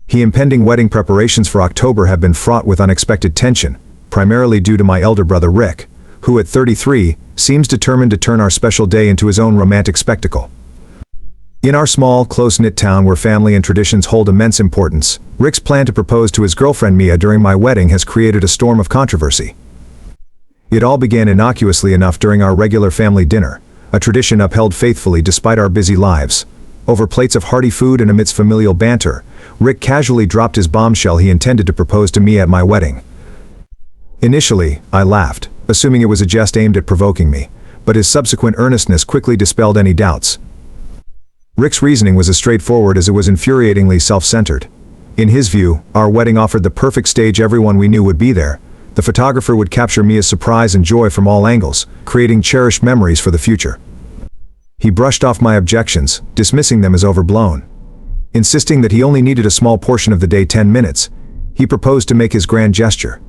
The impending wedding preparations for October have been fraught with unexpected tension, primarily due to my elder brother Rick, who at 33, seems determined to turn our special day into his own romantic spectacle. In our small, close-knit town where family and traditions hold immense importance, Rick's plan to propose to his girlfriend Mia during my wedding has created a storm of controversy. It all began innocuously enough during our regular family dinner, a tradition upheld faithfully despite our busy lives. Over plates of hearty food and amidst familial banter, Rick casually dropped his bombshell he intended to propose to Mia at my wedding. Initially, I laughed, assuming it was a jest aimed at provoking me, but his subsequent earnestness quickly dispelled any doubts. Rick's reasoning was as straightforward as it was infuriatingly self-centered. In his view, our wedding offered the perfect stage. Everyone we knew would be there. The photographer would capture Mia's surprise and joy from all angles, creating cherished memories for the future. He brushed off my objections, dismissing them as overblown. Insisting that he only needed a small portion of the day, 10 minutes, he proposed to make his grand gesture.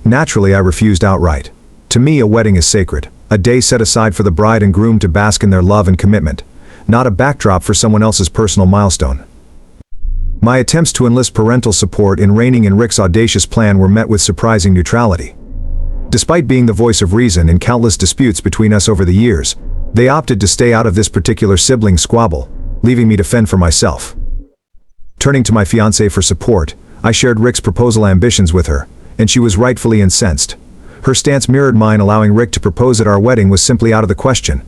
Naturally, I refused outright. To me, a wedding is sacred, a day set aside for the bride and groom to bask in their love and commitment, not a backdrop for someone else's personal milestone. My attempts to enlist parental support in reining in Rick's audacious plan were met with surprising neutrality. Despite being the voice of reason in countless disputes between us over the years, they opted to stay out of this particular sibling squabble, leaving me to fend for myself. Turning to my fiancée for support, I shared Rick's proposal ambitions with her, and she was rightfully incensed. Her stance mirrored mine. Allowing Rick to propose at our wedding was simply out of the question.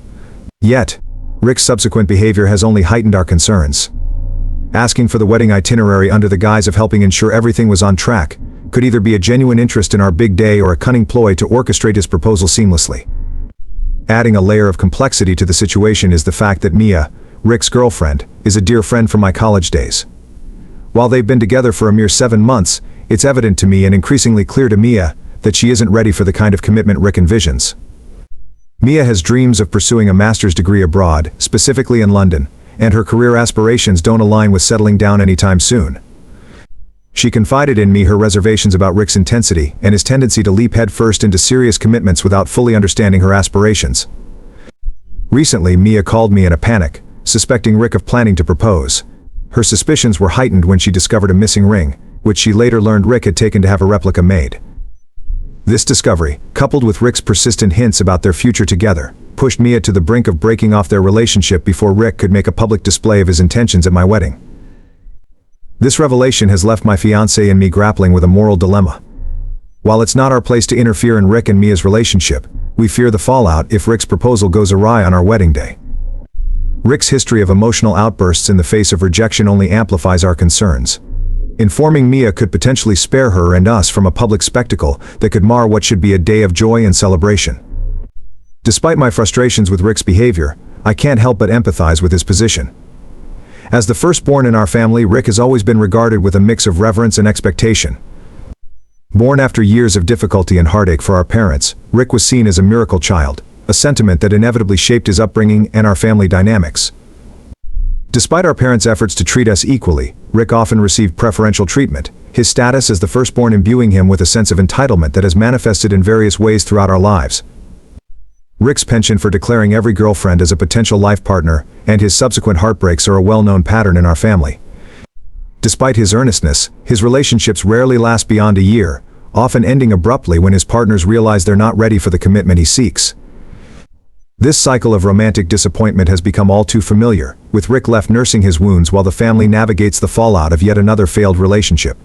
Yet, Rick's subsequent behavior has only heightened our concerns. Asking for the wedding itinerary under the guise of helping ensure everything was on track could either be a genuine interest in our big day or a cunning ploy to orchestrate his proposal seamlessly. Adding a layer of complexity to the situation is the fact that Mia, Rick's girlfriend, is a dear friend from my college days. While they've been together for a mere 7 months, it's evident to me and increasingly clear to Mia that she isn't ready for the kind of commitment Rick envisions. Mia has dreams of pursuing a master's degree abroad, specifically in London, and her career aspirations don't align with settling down anytime soon. She confided in me her reservations about Rick's intensity and his tendency to leap headfirst into serious commitments without fully understanding her aspirations. Recently, Mia called me in a panic, suspecting Rick of planning to propose. Her suspicions were heightened when she discovered a missing ring, which she later learned Rick had taken to have a replica made. This discovery, coupled with Rick's persistent hints about their future together, pushed Mia to the brink of breaking off their relationship before Rick could make a public display of his intentions at my wedding. This revelation has left my fiancé and me grappling with a moral dilemma. While it's not our place to interfere in Rick and Mia's relationship, we fear the fallout if Rick's proposal goes awry on our wedding day. Rick's history of emotional outbursts in the face of rejection only amplifies our concerns. Informing Mia could potentially spare her and us from a public spectacle that could mar what should be a day of joy and celebration. Despite my frustrations with Rick's behavior, I can't help but empathize with his position. As the firstborn in our family, Rick has always been regarded with a mix of reverence and expectation. Born after years of difficulty and heartache for our parents, Rick was seen as a miracle child, a sentiment that inevitably shaped his upbringing and our family dynamics. Despite our parents' efforts to treat us equally, Rick often received preferential treatment, his status as the firstborn imbuing him with a sense of entitlement that has manifested in various ways throughout our lives. Rick's penchant for declaring every girlfriend as a potential life partner, and his subsequent heartbreaks are a well-known pattern in our family. Despite his earnestness, his relationships rarely last beyond a year, often ending abruptly when his partners realize they're not ready for the commitment he seeks. This cycle of romantic disappointment has become all too familiar, with Rick left nursing his wounds while the family navigates the fallout of yet another failed relationship.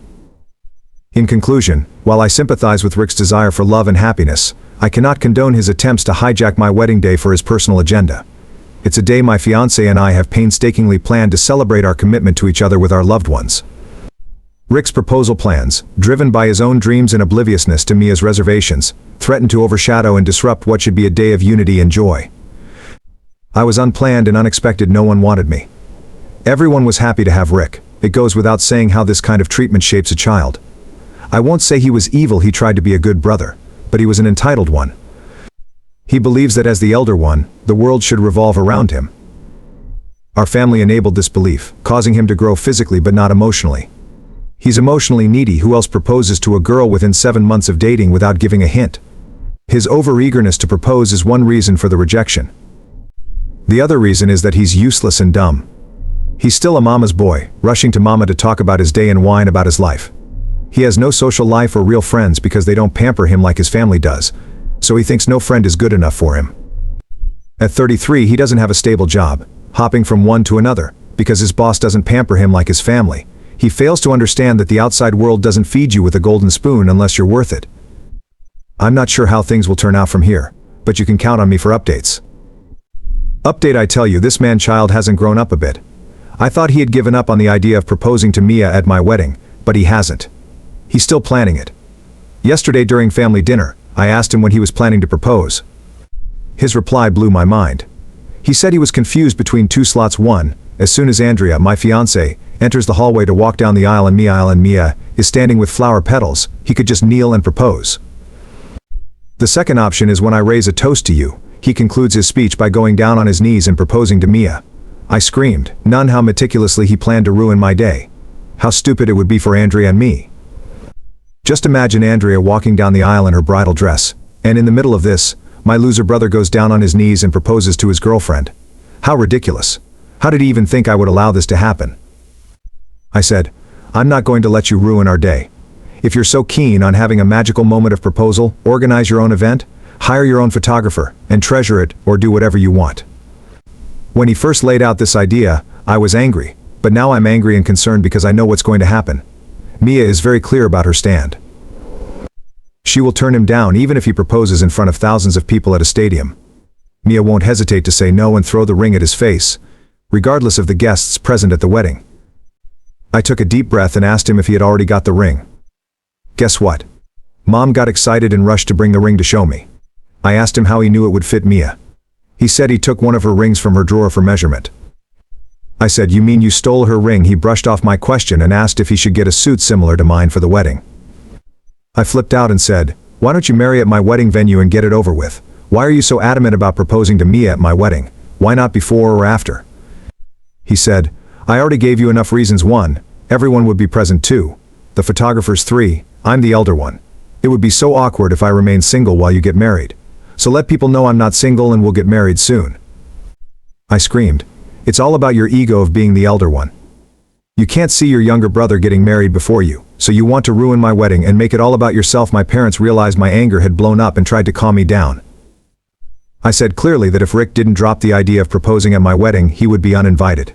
In conclusion, while I sympathize with Rick's desire for love and happiness, I cannot condone his attempts to hijack my wedding day for his personal agenda. It's a day my fiancé and I have painstakingly planned to celebrate our commitment to each other with our loved ones. Rick's proposal plans, driven by his own dreams and obliviousness to Mia's reservations, threatened to overshadow and disrupt what should be a day of unity and joy. I was unplanned and unexpected. No one wanted me. Everyone was happy to have Rick. It goes without saying how this kind of treatment shapes a child. I won't say he was evil. He tried to be a good brother, but he was an entitled one. He believes that as the elder one, the world should revolve around him. Our family enabled this belief, causing him to grow physically but not emotionally. He's emotionally needy. Who else proposes to a girl within 7 months of dating without giving a hint? His over-eagerness to propose is one reason for the rejection. The other reason is that he's useless and dumb. He's still a mama's boy, rushing to mama to talk about his day and whine about his life. He has no social life or real friends because they don't pamper him like his family does, so he thinks no friend is good enough for him. At 33, he doesn't have a stable job, hopping from one to another, because his boss doesn't pamper him like his family. He fails to understand that the outside world doesn't feed you with a golden spoon unless you're worth it. I'm not sure how things will turn out from here, but you can count on me for updates. Update: I tell you, this man-child hasn't grown up a bit. I thought he had given up on the idea of proposing to Mia at my wedding, but he hasn't. He's still planning it. Yesterday during family dinner, I asked him when he was planning to propose. His reply blew my mind. He said he was confused between two slots. One, as soon as Andrea, my fiancée, enters the hallway to walk down the aisle and Mia is standing with flower petals, he could just kneel and propose. The second option is when I raise a toast to you, he concludes his speech by going down on his knees and proposing to Mia. I screamed, none, how meticulously he planned to ruin my day. How stupid it would be for Andrea and me. Just imagine Andrea walking down the aisle in her bridal dress, and in the middle of this, my loser brother goes down on his knees and proposes to his girlfriend. How ridiculous. How did he even think I would allow this to happen? I said, I'm not going to let you ruin our day. If you're so keen on having a magical moment of proposal, organize your own event, hire your own photographer, and treasure it, or do whatever you want. When he first laid out this idea, I was angry, but now I'm angry and concerned because I know what's going to happen. Mia is very clear about her stand. She will turn him down even if he proposes in front of thousands of people at a stadium. Mia won't hesitate to say no and throw the ring at his face, regardless of the guests present at the wedding. I took a deep breath and asked him if he had already got the ring. Guess what? Mom got excited and rushed to bring the ring to show me. I asked him how he knew it would fit Mia. He said he took one of her rings from her drawer for measurement. I said, you mean you stole her ring? He brushed off my question and asked if he should get a suit similar to mine for the wedding. I flipped out and said, why don't you marry at my wedding venue and get it over with? Why are you so adamant about proposing to Mia at my wedding? Why not before or after? He said, I already gave you enough reasons. 1, everyone would be present. 2, the photographer's. 3, I'm the elder one. It would be so awkward if I remain single while you get married. So let people know I'm not single and we'll get married soon. I screamed, it's all about your ego of being the elder one. You can't see your younger brother getting married before you, so you want to ruin my wedding and make it all about yourself. My parents realized my anger had blown up and tried to calm me down. I said clearly that if Rick didn't drop the idea of proposing at my wedding, he would be uninvited.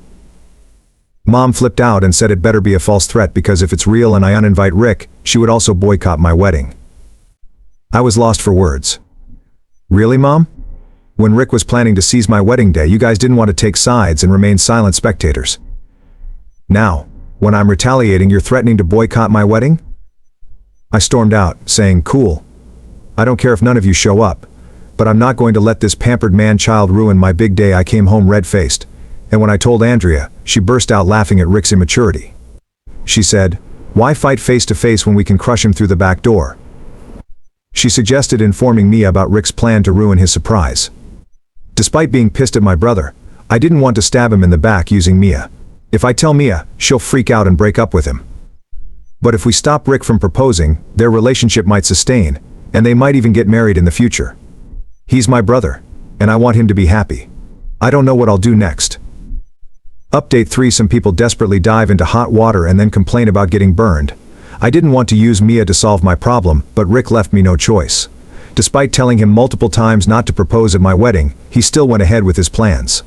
Mom flipped out and said it better be a false threat because if it's real and I uninvite Rick, she would also boycott my wedding. I was lost for words. Really, Mom? When Rick was planning to seize my wedding day, you guys didn't want to take sides and remain silent spectators. Now, when I'm retaliating, you're threatening to boycott my wedding? I stormed out, saying, cool. I don't care if none of you show up, but I'm not going to let this pampered man-child ruin my big day. I came home red-faced, and when I told Andrea, she burst out laughing at Rick's immaturity. She said, why fight face-to-face when we can crush him through the back door? She suggested informing Mia about Rick's plan to ruin his surprise. Despite being pissed at my brother, I didn't want to stab him in the back using Mia. If I tell Mia, she'll freak out and break up with him. But if we stop Rick from proposing, their relationship might sustain, and they might even get married in the future. He's my brother, and I want him to be happy. I don't know what I'll do next. Update 3: Some people desperately dive into hot water and then complain about getting burned. I didn't want to use Mia to solve my problem, but Rick left me no choice. Despite telling him multiple times not to propose at my wedding, he still went ahead with his plans.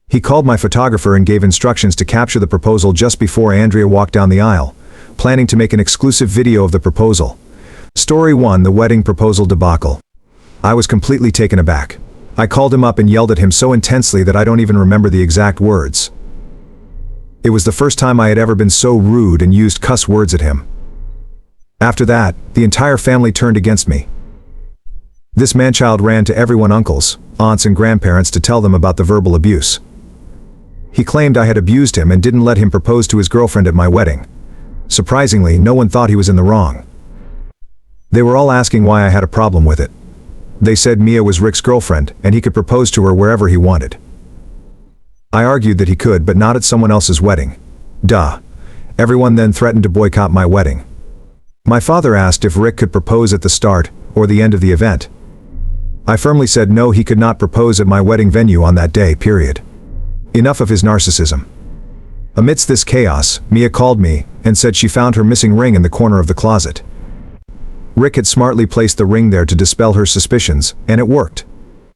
He called my photographer and gave instructions to capture the proposal just before Andrea walked down the aisle, planning to make an exclusive video of the proposal. Story 1: The wedding proposal debacle. I was completely taken aback. I called him up and yelled at him so intensely that I don't even remember the exact words. It was the first time I had ever been so rude and used cuss words at him. After that, the entire family turned against me. This man-child ran to everyone, uncles, aunts and grandparents, to tell them about the verbal abuse. He claimed I had abused him and didn't let him propose to his girlfriend at my wedding. Surprisingly, no one thought he was in the wrong. They were all asking why I had a problem with it. They said Mia was Rick's girlfriend and he could propose to her wherever he wanted. I argued that he could, but not at someone else's wedding. Duh. Everyone then threatened to boycott my wedding. My father asked if Rick could propose at the start or the end of the event. I firmly said no, he could not propose at my wedding venue on that day, period. Enough of his narcissism. Amidst this chaos, Mia called me and said she found her missing ring in the corner of the closet. Rick had smartly placed the ring there to dispel her suspicions, and it worked.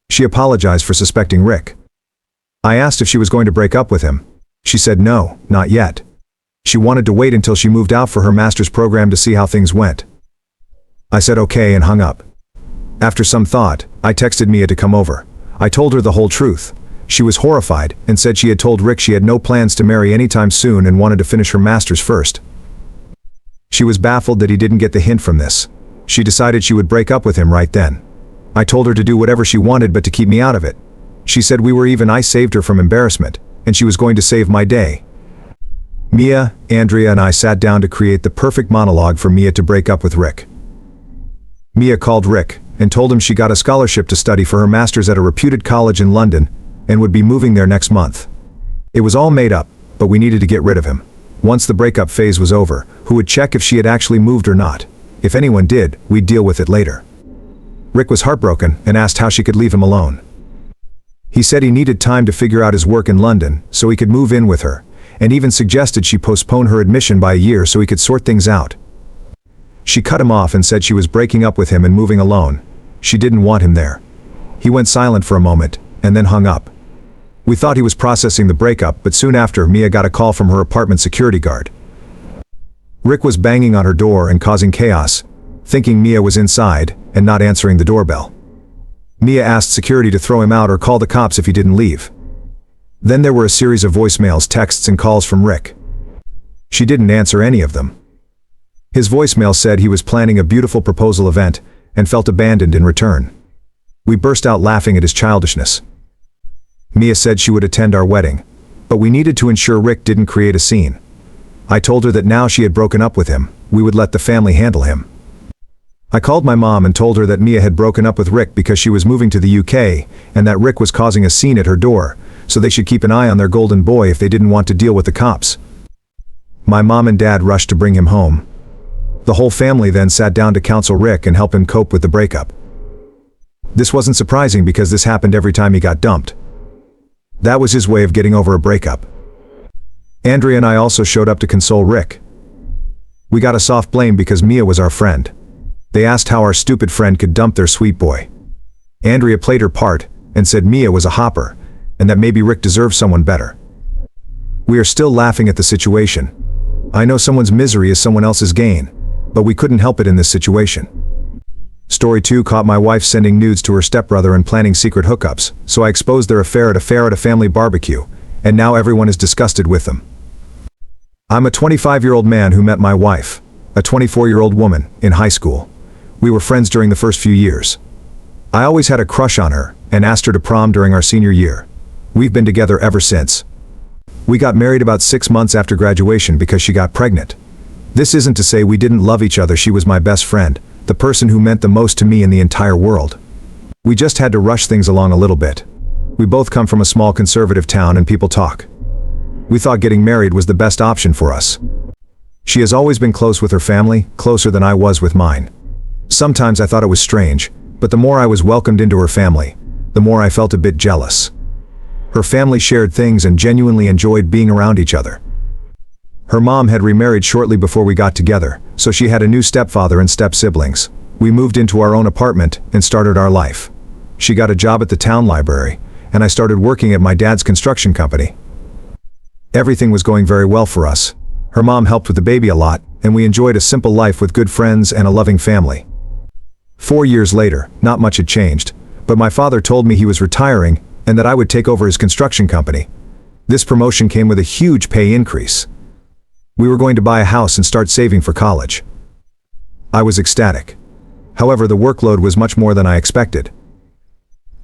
She apologized for suspecting Rick. I asked if she was going to break up with him. She said no, not yet. She wanted to wait until she moved out for her master's program to see how things went. I said okay and hung up. After some thought, I texted Mia to come over. I told her the whole truth. She was horrified and said she had told Rick she had no plans to marry anytime soon and wanted to finish her master's first. She was baffled that he didn't get the hint from this. She decided she would break up with him right then. I told her to do whatever she wanted but to keep me out of it. She said I saved her from embarrassment, and she was going to save my day. Mia, Andrea and I sat down to create the perfect monologue for Mia to break up with Rick. Mia called Rick and told him she got a scholarship to study for her master's at a reputed college in London and would be moving there next month. It was all made up, but we needed to get rid of him. Once the breakup phase was over, who would check if she had actually moved or not? If anyone did, we'd deal with it later. Rick was heartbroken and asked how she could leave him alone. He said he needed time to figure out his work in London so he could move in with her, and even suggested she postpone her admission by a year so he could sort things out. She cut him off and said she was breaking up with him and moving alone. She didn't want him there. He went silent for a moment, and then hung up. We thought he was processing the breakup, but soon after, Mia got a call from her apartment security guard. Rick was banging on her door and causing chaos, thinking Mia was inside and not answering the doorbell. Mia asked security to throw him out or call the cops if he didn't leave. Then there were a series of voicemails, texts and calls from Rick. She didn't answer any of them. His voicemail said he was planning a beautiful proposal event and felt abandoned in return. We burst out laughing at his childishness. Mia said she would attend our wedding, but we needed to ensure Rick didn't create a scene. I told her that now she had broken up with him, we would let the family handle him. I called my mom and told her that Mia had broken up with Rick because she was moving to the UK and that Rick was causing a scene at her door, so they should keep an eye on their golden boy if they didn't want to deal with the cops. My mom and dad rushed to bring him home. The whole family then sat down to counsel Rick and help him cope with the breakup. This wasn't surprising because this happened every time he got dumped. That was his way of getting over a breakup. Andrea and I also showed up to console Rick. We got a soft blame because Mia was our friend. They asked how our stupid friend could dump their sweet boy. Andrea played her part and said Mia was a hopper and that maybe Rick deserved someone better. We are still laughing at the situation. I know someone's misery is someone else's gain, but we couldn't help it in this situation. Story 2 caught my wife sending nudes to her stepbrother and planning secret hookups, so I exposed their affair at a family barbecue, and now everyone is disgusted with them. I'm a 25-year-old man who met my wife, a 24-year-old woman, in high school. We were friends during the first few years. I always had a crush on her and asked her to prom during our senior year. We've been together ever since. We got married about 6 months after graduation because she got pregnant. This isn't to say we didn't love each other. She was my best friend, the person who meant the most to me in the entire world. We just had to rush things along a little bit. We both come from a small conservative town and people talk. We thought getting married was the best option for us. She has always been close with her family, closer than I was with mine. Sometimes I thought it was strange, but the more I was welcomed into her family, the more I felt a bit jealous. Her family shared things and genuinely enjoyed being around each other. Her mom had remarried shortly before we got together, so she had a new stepfather and step-siblings. We moved into our own apartment and started our life. She got a job at the town library, and I started working at my dad's construction company. Everything was going very well for us. Her mom helped with the baby a lot, and we enjoyed a simple life with good friends and a loving family. 4 years later, not much had changed, but my father told me he was retiring and that I would take over his construction company. This promotion came with a huge pay increase. We were going to buy a house and start saving for college. I was ecstatic. However, the workload was much more than I expected.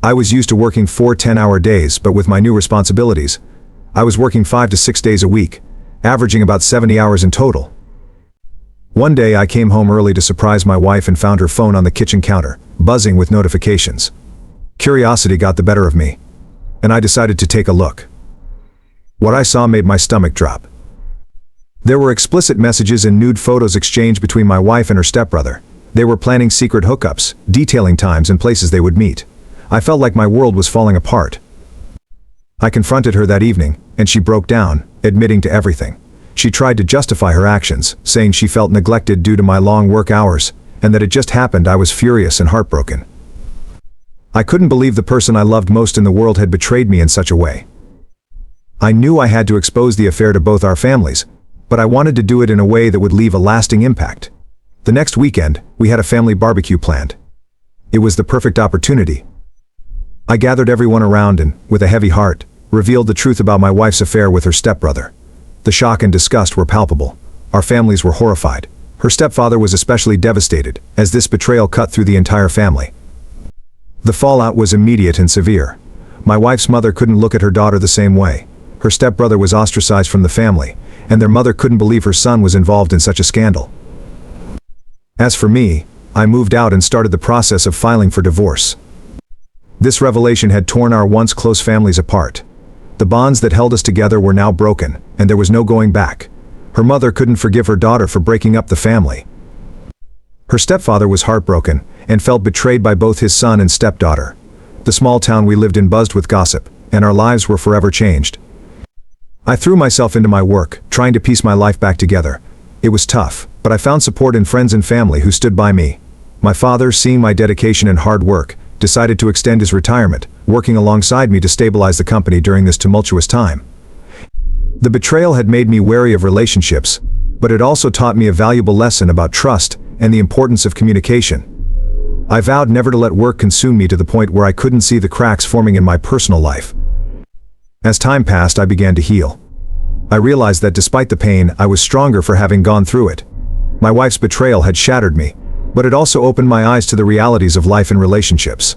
I was used to working 4 10-hour days, but with my new responsibilities, I was working 5 to 6 days a week, averaging about 70 hours in total. One day I came home early to surprise my wife and found her phone on the kitchen counter, buzzing with notifications. Curiosity got the better of me, and I decided to take a look. What I saw made my stomach drop. There were explicit messages and nude photos exchanged between my wife and her stepbrother. They were planning secret hookups, detailing times and places they would meet. I felt like my world was falling apart. I confronted her that evening, and she broke down, admitting to everything. She tried to justify her actions, saying she felt neglected due to my long work hours, and that it just happened. I was furious and heartbroken. I couldn't believe the person I loved most in the world had betrayed me in such a way. I knew I had to expose the affair to both our families, but I wanted to do it in a way that would leave a lasting impact. The next weekend, we had a family barbecue planned. It was the perfect opportunity. I gathered everyone around and, with a heavy heart, revealed the truth about my wife's affair with her stepbrother. The shock and disgust were palpable. Our families were horrified. Her stepfather was especially devastated, as this betrayal cut through the entire family. The fallout was immediate and severe. My wife's mother couldn't look at her daughter the same way. Her stepbrother was ostracized from the family, and their mother couldn't believe her son was involved in such a scandal. As for me, I moved out and started the process of filing for divorce. This revelation had torn our once close families apart. The bonds that held us together were now broken, and there was no going back. Her mother couldn't forgive her daughter for breaking up the family. Her stepfather was heartbroken, and felt betrayed by both his son and stepdaughter. The small town we lived in buzzed with gossip, and our lives were forever changed. I threw myself into my work, trying to piece my life back together. It was tough, but I found support in friends and family who stood by me. My father, seeing my dedication and hard work, decided to extend his retirement, working alongside me to stabilize the company during this tumultuous time. The betrayal had made me wary of relationships, but it also taught me a valuable lesson about trust and the importance of communication. I vowed never to let work consume me to the point where I couldn't see the cracks forming in my personal life. As time passed, I began to heal. I realized that despite the pain, I was stronger for having gone through it. My wife's betrayal had shattered me, but it also opened my eyes to the realities of life and relationships.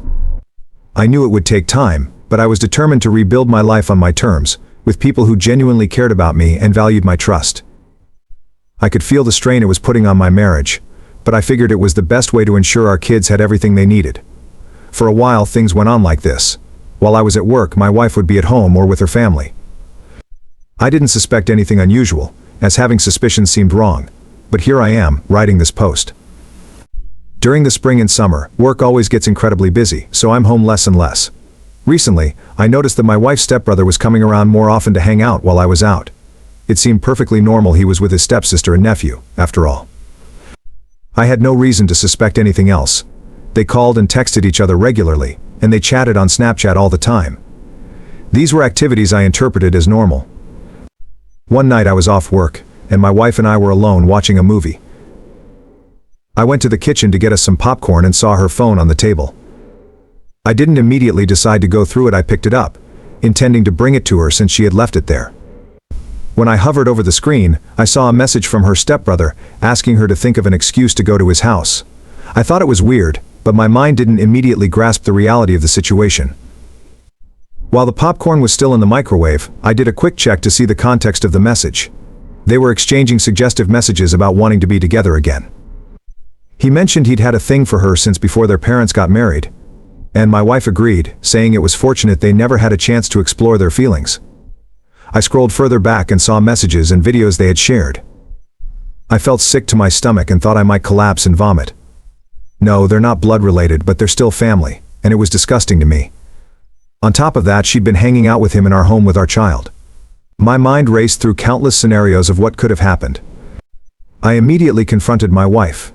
I knew it would take time, but I was determined to rebuild my life on my terms, with people who genuinely cared about me and valued my trust. I could feel the strain it was putting on my marriage, but I figured it was the best way to ensure our kids had everything they needed. For a while, things went on like this. While I was at work, my wife would be at home or with her family. I didn't suspect anything unusual, as having suspicions seemed wrong, but here I am, writing this post. During the spring and summer, work always gets incredibly busy, so I'm home less and less. Recently, I noticed that my wife's stepbrother was coming around more often to hang out while I was out. It seemed perfectly normal he was with his stepsister and nephew, after all. I had no reason to suspect anything else. They called and texted each other regularly, and they chatted on Snapchat all the time. These were activities I interpreted as normal. One night I was off work, and my wife and I were alone watching a movie. I went to the kitchen to get us some popcorn and saw her phone on the table. I didn't immediately decide to go through it. I picked it up, intending to bring it to her since she had left it there. When I hovered over the screen, I saw a message from her stepbrother, asking her to think of an excuse to go to his house. I thought it was weird, but my mind didn't immediately grasp the reality of the situation. While the popcorn was still in the microwave, I did a quick check to see the context of the message. They were exchanging suggestive messages about wanting to be together again. He mentioned he'd had a thing for her since before their parents got married, and my wife agreed, saying it was fortunate they never had a chance to explore their feelings. I scrolled further back and saw messages and videos they had shared. I felt sick to my stomach and thought I might collapse and vomit. No, they're not blood-related, but they're still family, and it was disgusting to me. On top of that, she'd been hanging out with him in our home with our child. My mind raced through countless scenarios of what could have happened. I immediately confronted my wife.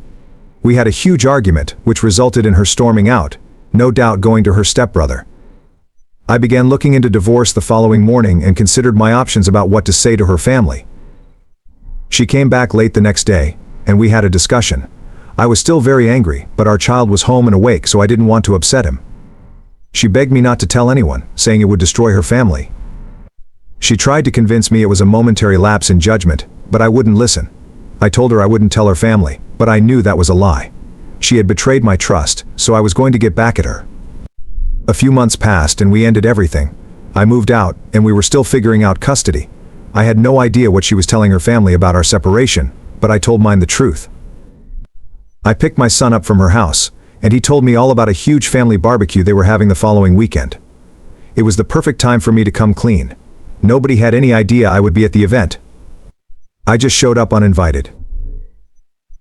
We had a huge argument, which resulted in her storming out, no doubt going to her stepbrother. I began looking into divorce the following morning and considered my options about what to say to her family. She came back late the next day, and we had a discussion. I was still very angry, but our child was home and awake, so I didn't want to upset him. She begged me not to tell anyone, saying it would destroy her family. She tried to convince me it was a momentary lapse in judgment, but I wouldn't listen. I told her I wouldn't tell her family, but I knew that was a lie. She had betrayed my trust, so I was going to get back at her. A few months passed and we ended everything. I moved out, and we were still figuring out custody. I had no idea what she was telling her family about our separation, but I told mine the truth. I picked my son up from her house, and he told me all about a huge family barbecue they were having the following weekend. It was the perfect time for me to come clean. Nobody had any idea I would be at the event. I just showed up uninvited.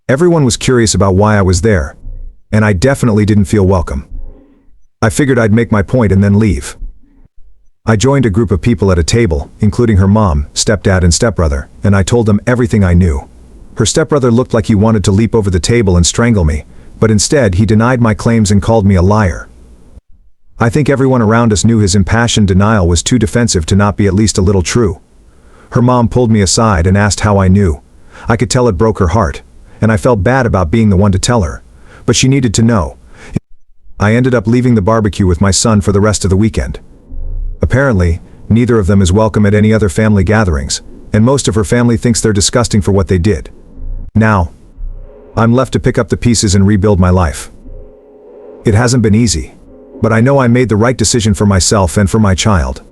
Everyone was curious about why I was there, and I definitely didn't feel welcome. I figured I'd make my point and then leave. I joined a group of people at a table, including her mom, stepdad and stepbrother, and I told them everything I knew. Her stepbrother looked like he wanted to leap over the table and strangle me, but instead he denied my claims and called me a liar. I think everyone around us knew his impassioned denial was too defensive to not be at least a little true. Her mom pulled me aside and asked how I knew. I could tell it broke her heart, and I felt bad about being the one to tell her, but she needed to know. I ended up leaving the barbecue with my son for the rest of the weekend. Apparently, neither of them is welcome at any other family gatherings, and most of her family thinks they're disgusting for what they did. Now, I'm left to pick up the pieces and rebuild my life. It hasn't been easy, but I know I made the right decision for myself and for my child.